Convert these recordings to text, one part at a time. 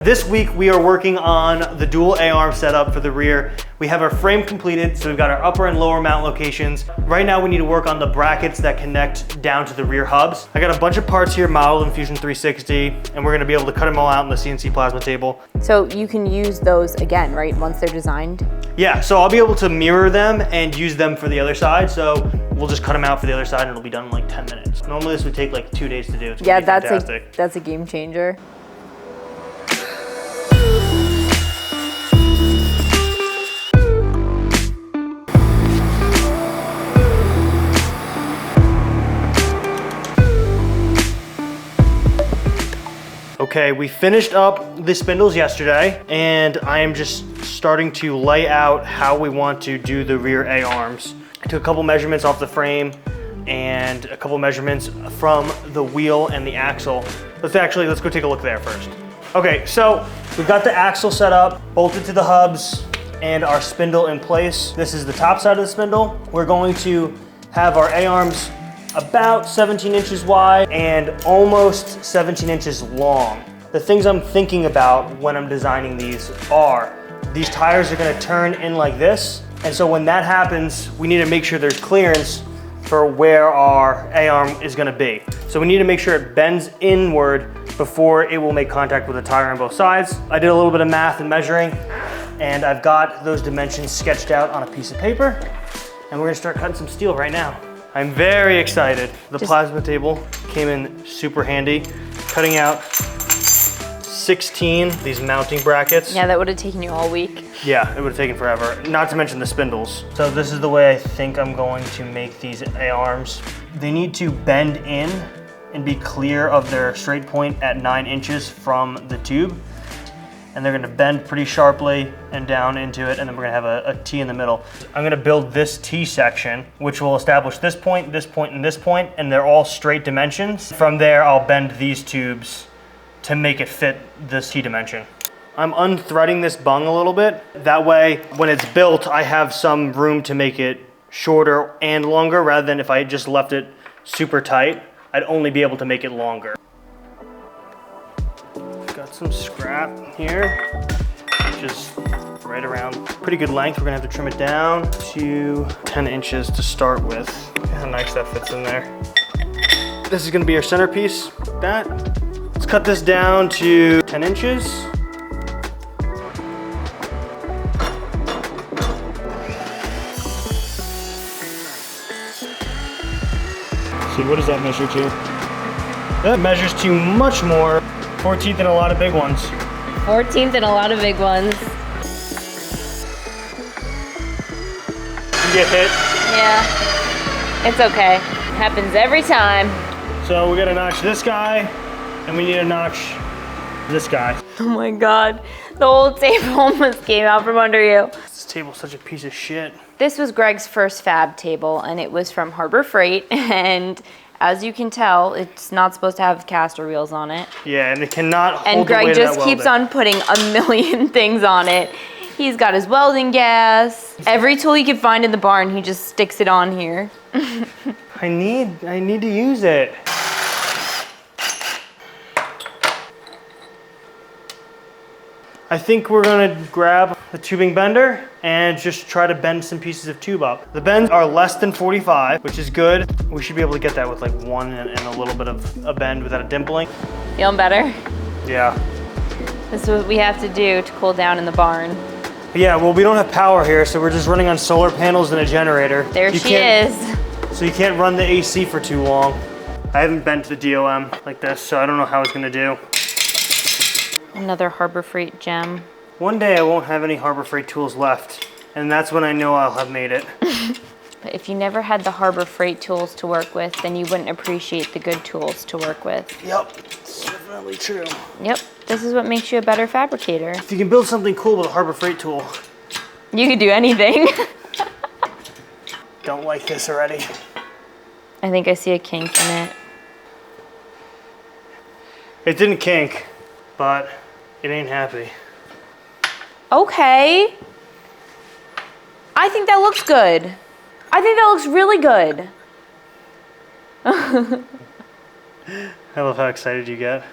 This week we are working on the dual A-arm setup for the rear. We have our frame completed, so we've got our upper and lower mount locations. Right now we need to work on the brackets that connect down to the rear hubs. I got a bunch of parts here modeled in Fusion 360, and we're gonna be able to cut them all out in the CNC plasma table. So you can use those again, right, once they're designed? Yeah, so I'll be able to mirror them and use them for the other side. So we'll just cut them out for the other side and it'll be done in like 10 minutes. Normally this would take like 2 days to do. It's Yeah, that's a game changer. Okay, we finished up the spindles yesterday, and I am just starting to lay out how we want to do the rear A-arms. I took a couple measurements off the frame and a couple measurements from the wheel and the axle. Let's go take a look there first. Okay, so we've got the axle set up, bolted to the hubs, and our spindle in place. This is the top side of the spindle. We're going to have our A-arms about 17 inches wide and almost 17 inches long. The things I'm thinking about when I'm designing these are, these tires are gonna turn in like this, and so when that happens, we need to make sure there's clearance for where our A-arm is gonna be. So we need to make sure it bends inward before it will make contact with the tire on both sides. I did a little bit of math and measuring, and I've got those dimensions sketched out on a piece of paper, and we're gonna start cutting some steel right now. I'm very excited. The plasma table came in super handy. Cutting out 16 these mounting brackets. Yeah, that would have taken you all week. Yeah, it would have taken forever. Not to mention the spindles. So this is the way I think I'm going to make these A-arms. They need to bend in and be clear of their straight point at 9 inches from the tube. And they're gonna bend pretty sharply and down into it, and then we're gonna have a T in the middle. I'm gonna build this T section, which will establish this point, and this point, and they're all straight dimensions. From there, I'll bend these tubes to make it fit this T dimension. I'm unthreading this bung a little bit. That way, when it's built, I have some room to make it shorter and longer, rather than if I just left it super tight, I'd only be able to make it longer. Got some scrap here, just right around pretty good length. We're gonna have to trim it down to 10 inches to start with. Look how nice that fits in there. This is gonna be our centerpiece. Let's cut this down to 10 inches. See, what does that measure to? That measures to much more. 14th and a lot of big ones. 14th and a lot of big ones. You get hit? Yeah, it's okay. Happens every time. So we gotta notch this guy, and we need to notch this guy. Oh my God, the whole table almost came out from under you. This table's such a piece of shit. This was Greg's first fab table, and it was from Harbor Freight, and as you can tell, it's not supposed to have caster wheels on it. Yeah, and it cannot hold And the weight Greg of just that keeps welding. on putting a million things on it. He's got his welding gas. Every tool he can find in the barn, he just sticks it on here. I need to use it. I think we're gonna grab the tubing bender and just try to bend some pieces of tube up. The bends are less than 45, which is good. We should be able to get that with like one and a little bit of a bend without a dimpling. Feeling better? Yeah. This is what we have to do to cool down in the barn. Yeah, well, we don't have power here, so we're just running on solar panels and a generator. There she is. So you can't run the AC for too long. I haven't bent the DOM like this, so I don't know how it's gonna do. Another Harbor Freight gem. One day I won't have any Harbor Freight tools left, and that's when I know I'll have made it. But if you never had the Harbor Freight tools to work with, then you wouldn't appreciate the good tools to work with. Yep, it's definitely true. Yep, this is what makes you a better fabricator. If you can build something cool with a Harbor Freight tool. You could do anything. Don't like this already. I think I see a kink in it. It didn't kink, but it ain't happy. Okay. I think that looks good. I think that looks really good. I love how excited you get.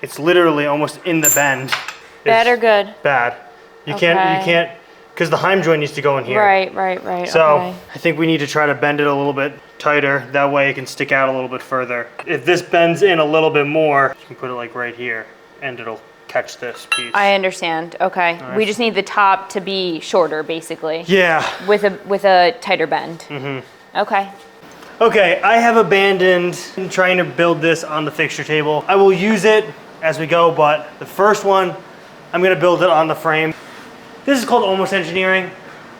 It's literally almost in the bend. Bad or good? Bad. You can't, because the heim joint needs to go in here. Right. So okay. I think we need to try to bend it a little bit tighter. That way it can stick out a little bit further. If this bends in a little bit more, you can put it like right here and it'll catch this piece. I understand. Okay. Right. We just need the top to be shorter, basically. Yeah. With a tighter bend. Mm-hmm. Okay. Okay, I have abandoned trying to build this on the fixture table. I will use it as we go, but the first one, I'm gonna build it on the frame. This is called almost engineering.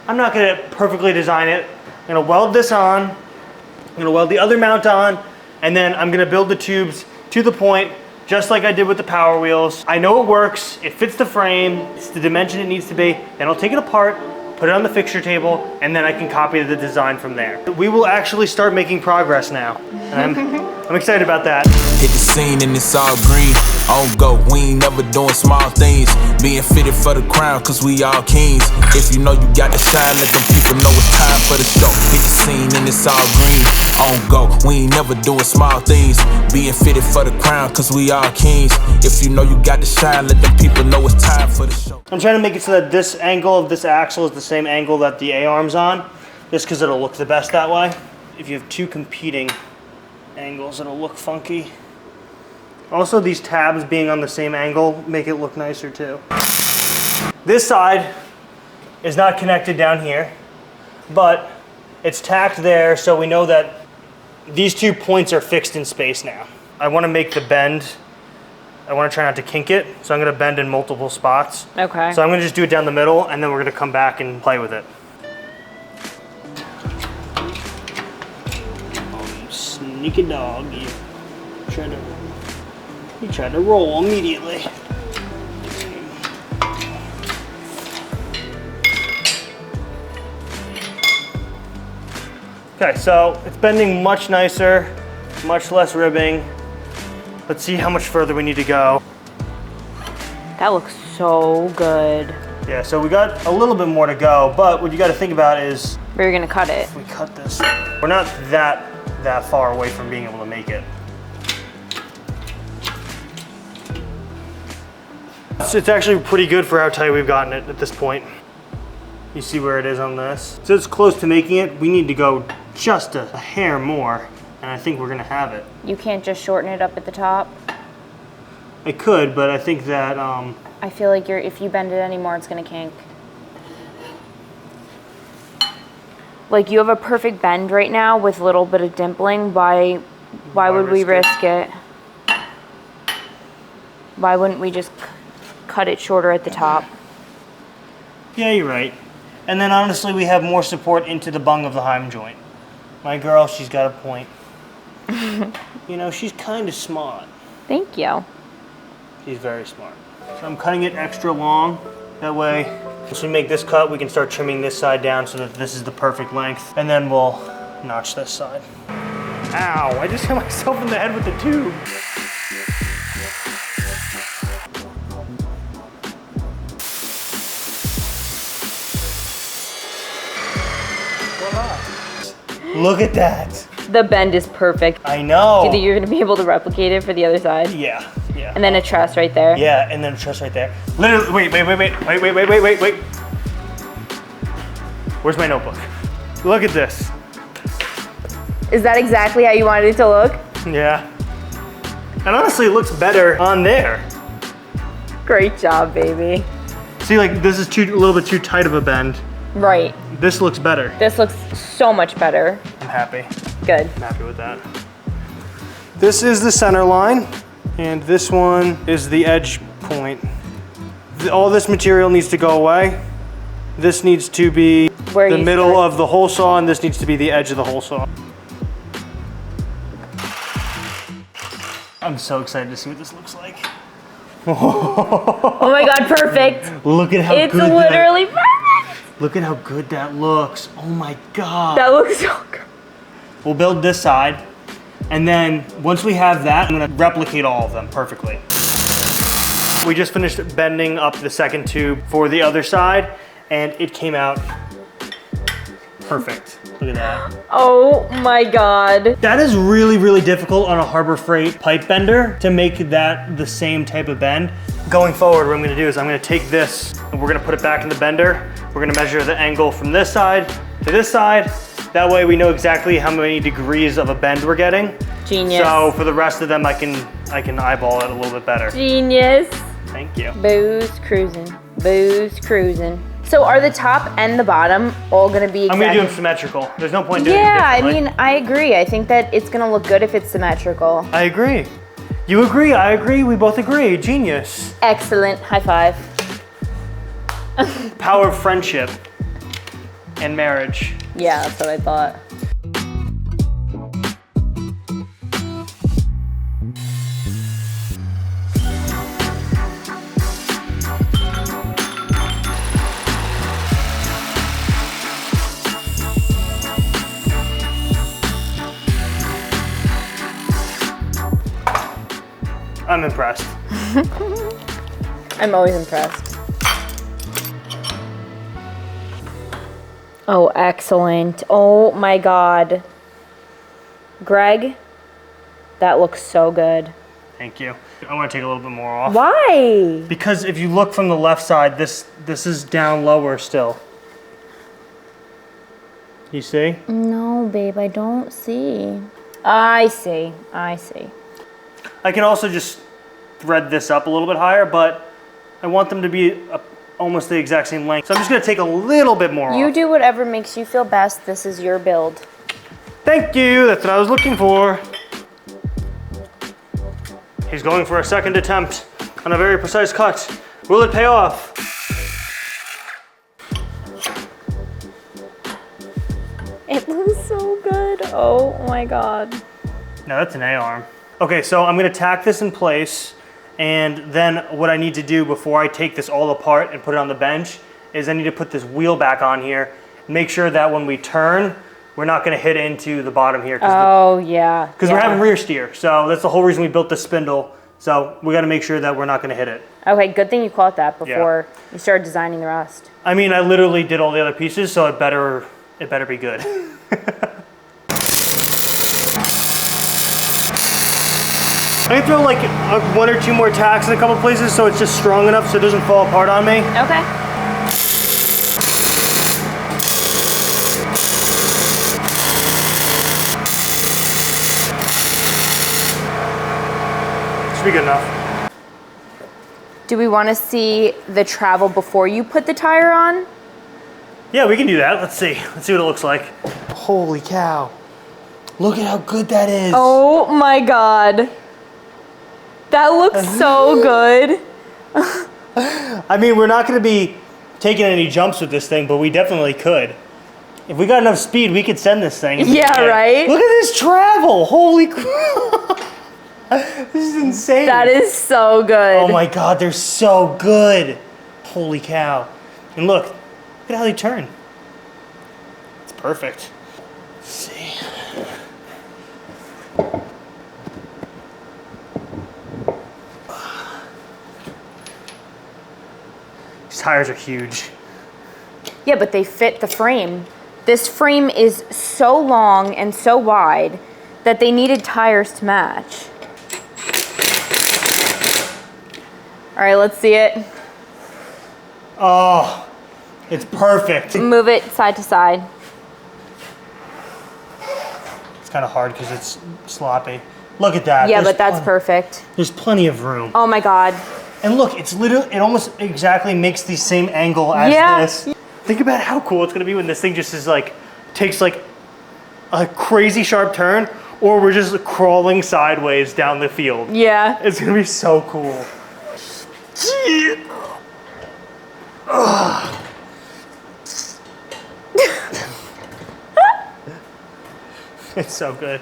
I'm not gonna perfectly design it. I'm gonna weld this on, I'm gonna weld the other mount on, and then I'm gonna build the tubes to the point, just like I did with the Power Wheels. I know it works, it fits the frame, it's the dimension it needs to be, then I'll take it apart, put it on the fixture table, and then I can copy the design from there. We will actually start making progress now, and I'm excited about that. Hit the scene and it's all green. On go, we ain't never doing small things. Being fitted for the crown, cause we all kings. If you know you got to shine, let them people know it's time for the show. Hit the scene and it's all green. On go, we ain't never doing small things. Being fitted for the crown, cause we all kings. If you know you got to shine, let them people know it's time for the show. I'm trying to make it so that this angle of this axle is the same angle that the A-arm's on, just because it'll look the best that way. If you have two competing angles, it'll look funky. Also, these tabs being on the same angle make it look nicer too. This side is not connected down here, but it's tacked there, so we know that these 2 points are fixed in space now. I want to make the bend, I want to try not to kink it, so I'm going to bend in multiple spots. Okay. So I'm going to just do it down the middle, and then we're going to come back and play with it. Oh, you sneaky dog, you tried to roll immediately. Okay, so it's bending much nicer, much less ribbing. Let's see how much further we need to go. That looks so good. Yeah, so we got a little bit more to go, but what you got to think about is We're gonna cut it. if we cut this, we're not that far away from being able to make it. It's actually pretty good for how tight we've gotten it at this point. You see where it is on this? So it's close to making it. We need to go just a hair more, and I think we're gonna have it. You can't just shorten it up at the top. I could, but I think that, I feel like if you bend it anymore, it's gonna kink. Like you have a perfect bend right now with a little bit of dimpling. Why would we risk it? Why wouldn't we just cut it shorter at the top? yeah, you're right. And then honestly, we have more support into the bung of the heim joint. My girl, she's got a point. You know, she's kind of smart. Thank you. She's very smart. So I'm cutting it extra long. That way, once we make this cut, we can start trimming this side down so that this is the perfect length. And then we'll notch this side. Ow, I just hit myself in the head with the tube. Look at that. The bend is perfect. I know. Do you think you're gonna be able to replicate it for the other side? Yeah. And then a truss right there. Yeah, and then a truss right there. Literally, wait. Where's my notebook? Look at this. Is that exactly how you wanted it to look? Yeah. And honestly, it looks better on there. Great job, baby. See, like, this is a little bit too tight of a bend. Right. This looks better. This looks so much better. I'm happy. Good. I'm happy with that. This is the center line, and this one is the edge point. All this material needs to go away. This needs to be Where the you middle start. of the hole saw, and this needs to be the edge of the hole saw. I'm so excited to see what this looks like. Oh my God, perfect. Look at how It's good literally perfect. Look at how good that looks. Oh my God. That looks so good. We'll build this side, and then once we have that, I'm gonna replicate all of them perfectly. We just finished bending up the second tube for the other side, and it came out Perfect. Look at that. Oh my God. That is really, really difficult on a Harbor Freight pipe bender to make that the same type of bend. Going forward, what I'm gonna do is I'm gonna take this and we're gonna put it back in the bender. We're gonna measure the angle from this side to this side. That way we know exactly how many degrees of a bend we're getting. Genius. So for the rest of them, I can eyeball it a little bit better. Genius. Thank you. Booze cruising. Booze cruising. So are the top and the bottom all gonna be exactly? I'm gonna do them symmetrical. There's no point doing it Yeah, I differently. mean, I agree. I think that it's gonna look good if it's symmetrical. I agree. You agree, I agree, we both agree. Genius. Excellent. High five. Power of friendship and marriage. Yeah, that's what I thought. I'm impressed. I'm always impressed. Oh, excellent. Oh my God. Greg, that looks so good. Thank you. I want to take a little bit more off. Why? Because if you look from the left side, this is down lower still. You see? No, babe, I don't see. I see. I see. I can also just thread this up a little bit higher, but I want them to be almost the exact same length. So I'm just gonna take a little bit more You off. do whatever makes you feel best. This is your build. Thank you, that's what I was looking for. He's going for a second attempt on a very precise cut. Will it pay off? It looks so good. Oh my God. No, that's an A-arm. Okay, so I'm gonna tack this in place, and then what I need to do before I take this all apart and put it on the bench is I need to put this wheel back on here, make sure that when we turn, we're not gonna hit into the bottom here. Oh yeah. Because we're having rear steer, so that's the whole reason we built this spindle. So we gotta make sure that we're not gonna hit it. Okay, good thing you caught that before you started designing the rest. I mean, I literally did all the other pieces, so it better be good. I can throw like one or two more tacks in a couple places so it's just strong enough so it doesn't fall apart on me. Okay. Should be good enough. Do we want to see the travel before you put the tire on? Yeah, we can do that. Let's see. Let's see what it looks like. Holy cow. Look at how good that is. Oh my God. That looks so good. I mean, we're not going to be taking any jumps with this thing, but we definitely could. If we got enough speed, we could send this thing. Yeah, right? Look at this travel. Holy crap. This is insane. That is so good. Oh my God, they're so good. Holy cow. And look at how they turn. It's perfect. Let's see. These tires are huge. Yeah, but they fit the frame. This frame is so long and so wide that they needed tires to match. All right, let's see it. Oh, it's perfect. Move it side to side. It's kind of hard because it's sloppy. Look at that. Yeah, There's but that's plen- perfect. There's plenty of room. Oh my God. And look, it's literally, it almost exactly makes the same angle as Yeah. this. Think about how cool it's gonna be when this thing just is like, takes like a crazy sharp turn, or we're just crawling sideways down the field. Yeah. It's gonna be so cool. It's so good.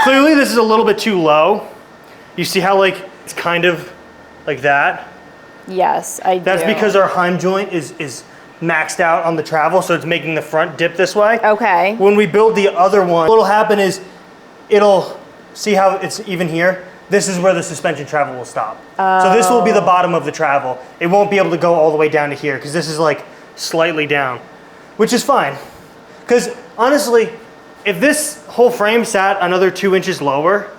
Clearly this is a little bit too low. You see how like, it's kind of like that? Yes, I do. That's because our heim joint is maxed out on the travel, so it's making the front dip this way. Okay. When we build the other one, what'll happen is it'll, see how it's even here? This is where the suspension travel will stop. So this will be the bottom of the travel. It won't be able to go all the way down to here because this is like slightly down, which is fine. Because honestly, if this whole frame sat another 2 inches lower,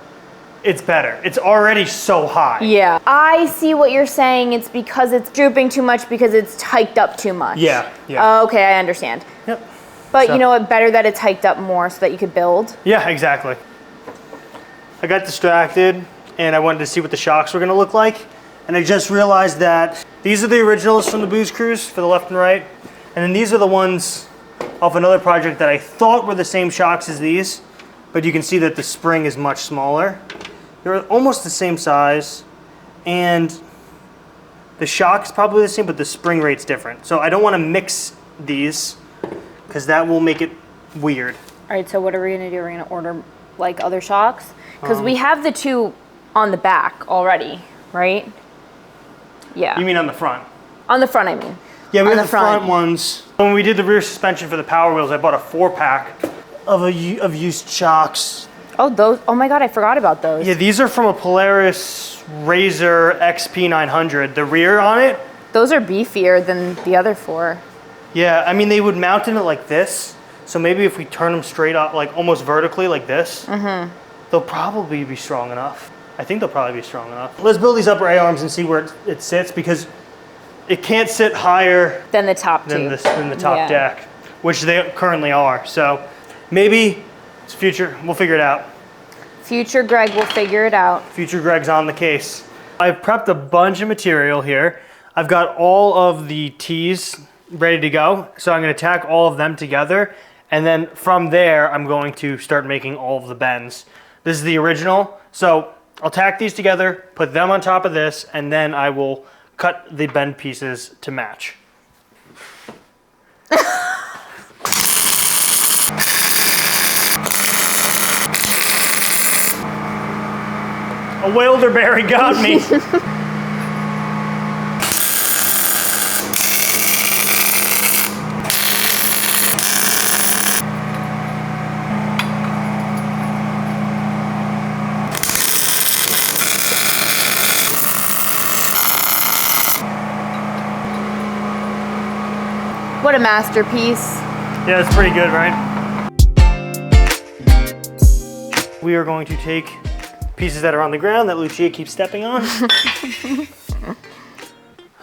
it's better. It's already so high. Yeah. I see what you're saying. It's because it's drooping too much because it's hiked up too much. Yeah, yeah. Okay, I understand. Yep. But So- you know what? Better that it's hiked up more so that you could build. Yeah, exactly. I got distracted and I wanted to see what the shocks were gonna look like. And I just realized that these are the originals from the Booze Cruise for the left and right. And then these are the ones off another project that I thought were the same shocks as these, but you can see that the spring is much smaller. They're almost the same size, and the shock is probably the same, but the spring rate's different. So I don't want to mix these because that will make it weird. All right, so what are we gonna do? We're gonna order like other shocks? Because we have the two on the back already, right? Yeah. You mean on the front? On the front, I mean. Yeah, we On have the the front front. ones. When we did the rear suspension for the Power Wheels, I bought a 4-pack of used shocks. Oh, those. Oh my God, I forgot about those. Yeah, these are from a Polaris Razor XP900. The rear on it, Those are beefier than the other four. yeah, I mean, they would mount in it like this. So maybe if we turn them straight up, like almost vertically like this, they'll probably be strong enough. I think they'll probably be strong enough. Let's build these upper A-arms and see where it sits, because it can't sit higher Than the top than two. the top Yeah. deck, which they currently are. So maybe it's future, we'll figure it out. Future Greg will figure it out. Future Greg's on the case. I've prepped a bunch of material here. I've got all of the tees ready to go. So I'm gonna tack all of them together. And then from there, I'm going to start making all of the bends. This is the original. So I'll tack these together, put them on top of this, and then I will cut the bend pieces to match. A Wilderberry got me. What a masterpiece. Yeah, it's pretty good, right? We are going to take pieces that are on the ground that Lucia keeps stepping on.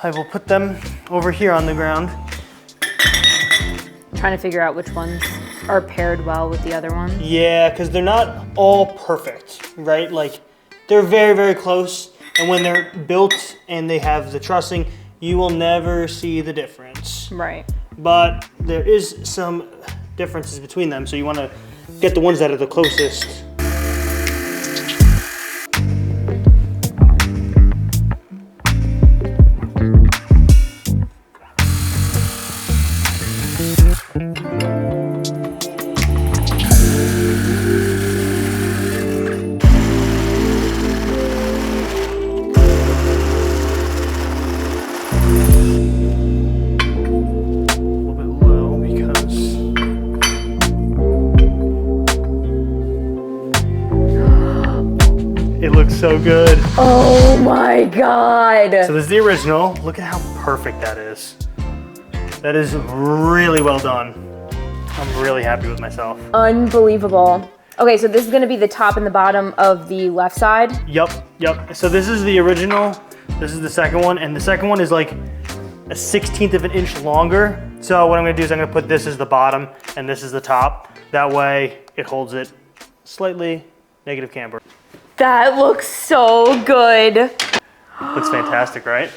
I will put them over here on the ground. Trying to figure out which ones are paired well with the other ones. Yeah, because they're not all perfect, right? Like, they're very, very close. And when they're built and they have the trussing, you will never see the difference. Right. But there is some differences between them, so you want to get the ones that are the closest. It looks so good. Oh my God. So this is the original. Look at how perfect that is. That is really well done. I'm really happy with myself. Unbelievable. Okay, so this is gonna be the top and the bottom of the left side. Yep. So this is the original. This is the second one, and the second one is like a 1/16 of an inch longer. So what I'm gonna do is I'm gonna put this as the bottom and this is the top. That way it holds it slightly negative camber. That looks so good. Looks fantastic, right?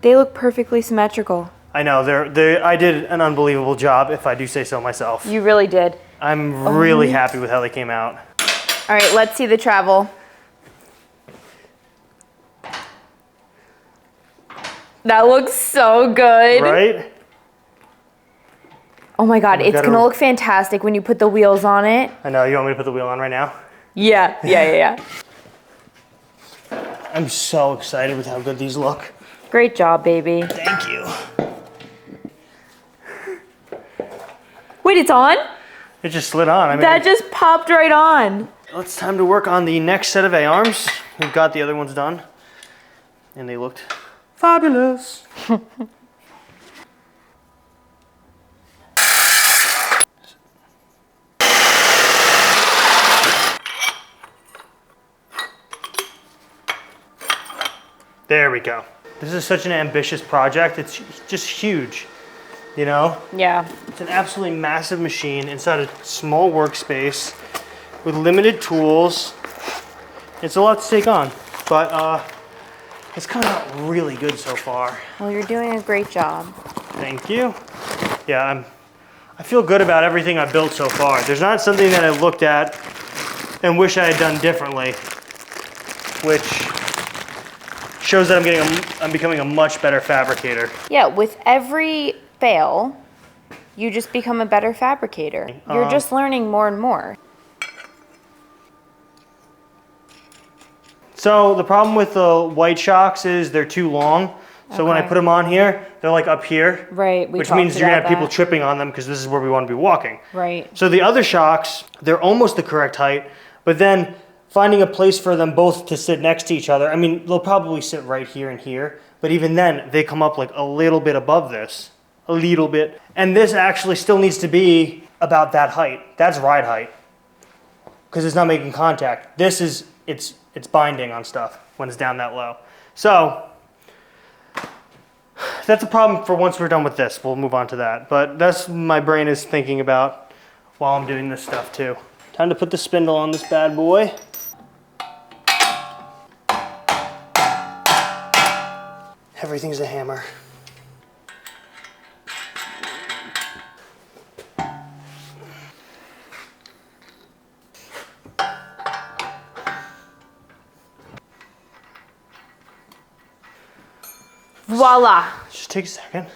They look perfectly symmetrical. I know, I did an unbelievable job, if I do say so myself. You really did. I'm really happy with how they came out. All right, let's see the travel. That looks so good. Right? Oh my God, it's gotta- gonna look fantastic when you put the wheels on it. I know, you want me to put the wheel on right now? Yeah. I'm so excited with how good these look. Great job, baby. Thank you. Wait, it's on? It just slid on. I mean, That just popped right on. it's time to work on the next set of A-arms. We've got the other ones done, and they looked fabulous. There we go. This is such an ambitious project. It's just huge, you know? Yeah. It's an absolutely massive machine inside a small workspace with limited tools. It's a lot to take on, but it's coming out really good so far. Well, you're doing a great job. Thank you. Yeah, I feel good about everything I've built so far. There's not something that I looked at and wish I had done differently, which shows that I'm becoming a much better fabricator. Yeah, with every fail, you just become a better fabricator. You're just learning more and more. So the problem with the white shocks is they're too long. So when I put them on here, they're like up here. Right, which means you're gonna have people tripping on them because this is where we want to be walking. Right. So the other shocks, they're almost the correct height, but then finding a place for them both to sit next to each other. I mean, they'll probably sit right here and here, but even then they come up like a little bit above this, a little bit. And this actually still needs to be about that height. That's ride height because it's not making contact. This is, it's binding on stuff when it's down that low. So that's a problem for once we're done with this. We'll move on to that. But that's my brain is thinking about while I'm doing this stuff too. Time to put the spindle on this bad boy. Everything's a hammer. Voila. Just take a second.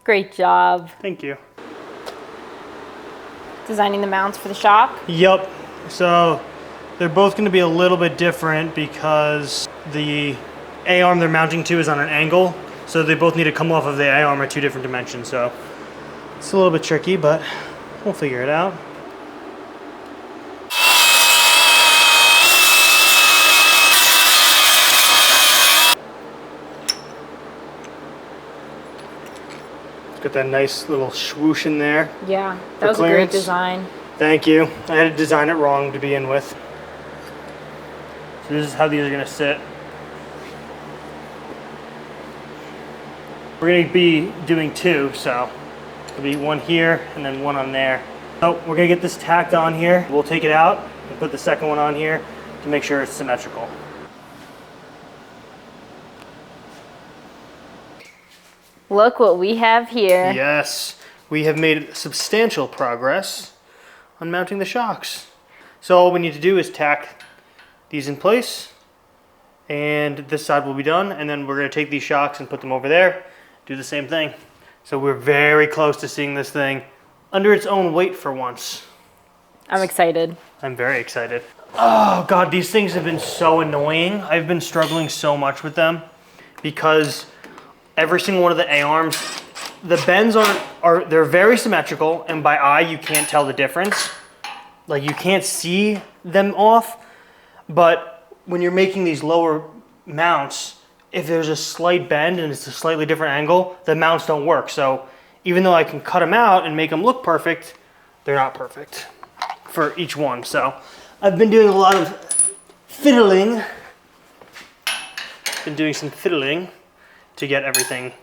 Great job. Thank you. Designing the mounts for the shock. Yep. So they're both going to be a little bit different because the A-arm they're mounting to is on an angle. So they both need to come off of the A-arm at 2 different dimensions. So it's a little bit tricky, but we'll figure it out. Got that nice little swoosh in there. Yeah, that was clearance. a great design. Thank you. I had to design it wrong to begin with. So this is how these are going to sit. We're going to be doing 2, so there'll be one here and then one on there. So we're going to get this tacked on here. We'll take it out and put the second one on here to make sure it's symmetrical. Look what we have here. Yes, we have made substantial progress on mounting the shocks. So all we need to do is tack these in place, and this side will be done, and then we're going to take these shocks and put them over there, do the same thing. So we're very close to seeing this thing under its own weight for once. I'm excited. I'm very excited. Oh God, these things have been so annoying. I've been struggling so much with them because every single one of the A-arms, the bends they're very symmetrical, and by eye you can't tell the difference. Like you can't see them off, but when you're making these lower mounts, if there's a slight bend and it's a slightly different angle, the mounts don't work. So even though I can cut them out and make them look perfect, they're not perfect for each one. So I've been doing a lot of fiddling. Been doing some fiddling to get everything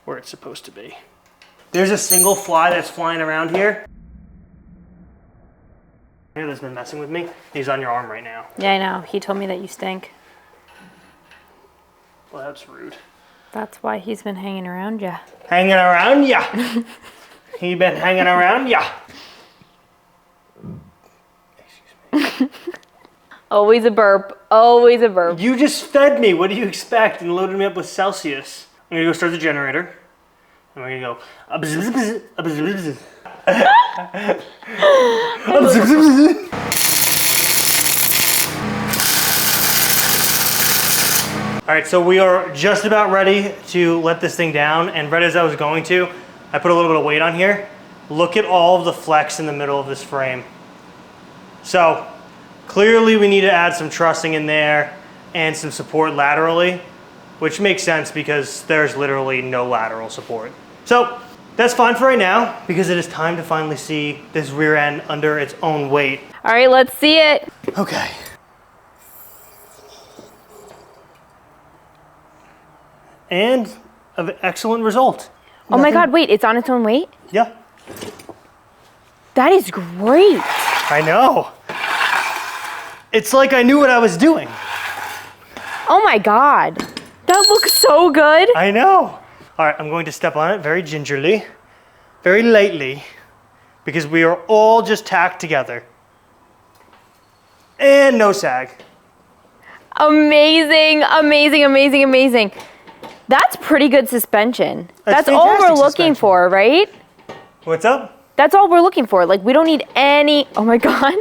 where it's supposed to be. There's a single fly that's flying around here. That's been messing with me. He's on your arm right now. Yeah, I know. He told me that you stink. Well, that's rude. That's why he's been hanging around ya. Hanging around ya. He been hanging around ya. Excuse me. Always a burp. Always a burp. You just fed me. What do you expect? And loaded me up with Celsius. I'm gonna go start the generator. And we're gonna go. All right, so we are just about ready to let this thing down, and right as I was going to, I put a little bit of weight on here. Look at all of the flex in the middle of this frame. So clearly we need to add some trussing in there and some support laterally, which makes sense because there's literally no lateral support. So That's fine for right now because it is time to finally see this rear end under its own weight. All right, let's see it. Okay. And an excellent result. Oh my God, wait, it's on its own weight? Yeah, That is great. I know. It's like I knew what I was doing. Oh my God. That looks so good. I know. All right, I'm going to step on it very gingerly, very lightly, because we are all just tacked together. And no sag. Amazing, amazing, amazing, amazing. That's pretty good suspension. That's all we're fantastic looking suspension. for, right? What's up? That's all we're looking for. Like, we don't need any, oh my God.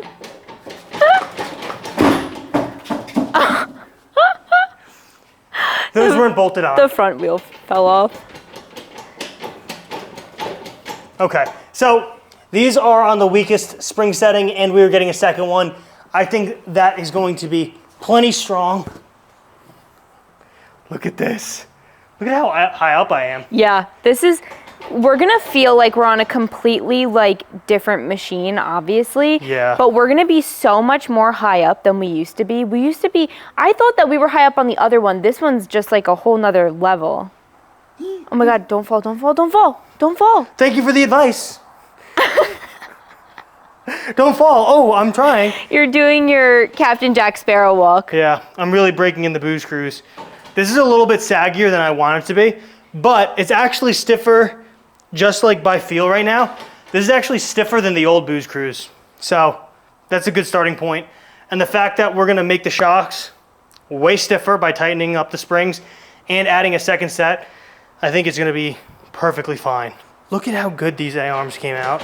Those weren't bolted on. The front wheel fell off. Okay, so these are on the weakest spring setting and we are getting a second one. I think that is going to be plenty strong. Look at this. Look at how high up I am. Yeah, we're gonna feel like we're on a completely different machine, obviously. Yeah. But we're gonna be so much more high up than we used to be. I thought that we were high up on the other one. This one's just like a whole nother level. Oh my God, don't fall, don't fall, don't fall, don't fall. Thank you for the advice. Don't fall. Oh, I'm trying. You're doing your Captain Jack Sparrow walk. Yeah, I'm really breaking in the booze cruise. This is a little bit saggier than I want it to be, but it's actually stiffer, just like by feel right now. This is actually stiffer than the old booze cruise. So that's a good starting point. And the fact that we're gonna make the shocks way stiffer by tightening up the springs and adding a second set, I think it's gonna be perfectly fine. Look at how good these A-arms came out.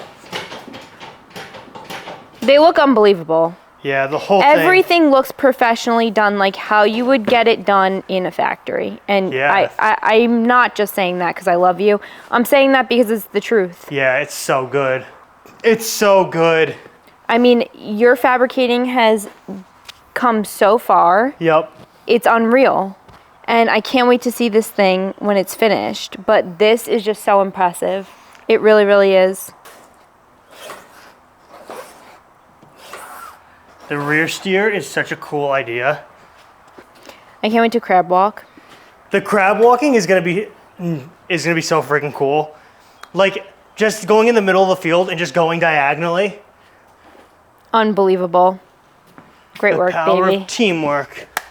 They look unbelievable. Yeah, the whole thing. Everything looks professionally done, like how you would get it done in a factory. And Yeah. I'm not just saying that because I love you. I'm saying that because it's the truth. Yeah, it's so good. It's so good. I mean, your fabricating has come so far. Yep. It's unreal. And I can't wait to see this thing when it's finished. But this is just so impressive. It really, really is. The rear steer is such a cool idea. I can't wait to crab walk. The crab walking is gonna be so freaking cool. Like just going in the middle of the field and just going diagonally. Unbelievable. Great The work, power baby. of teamwork.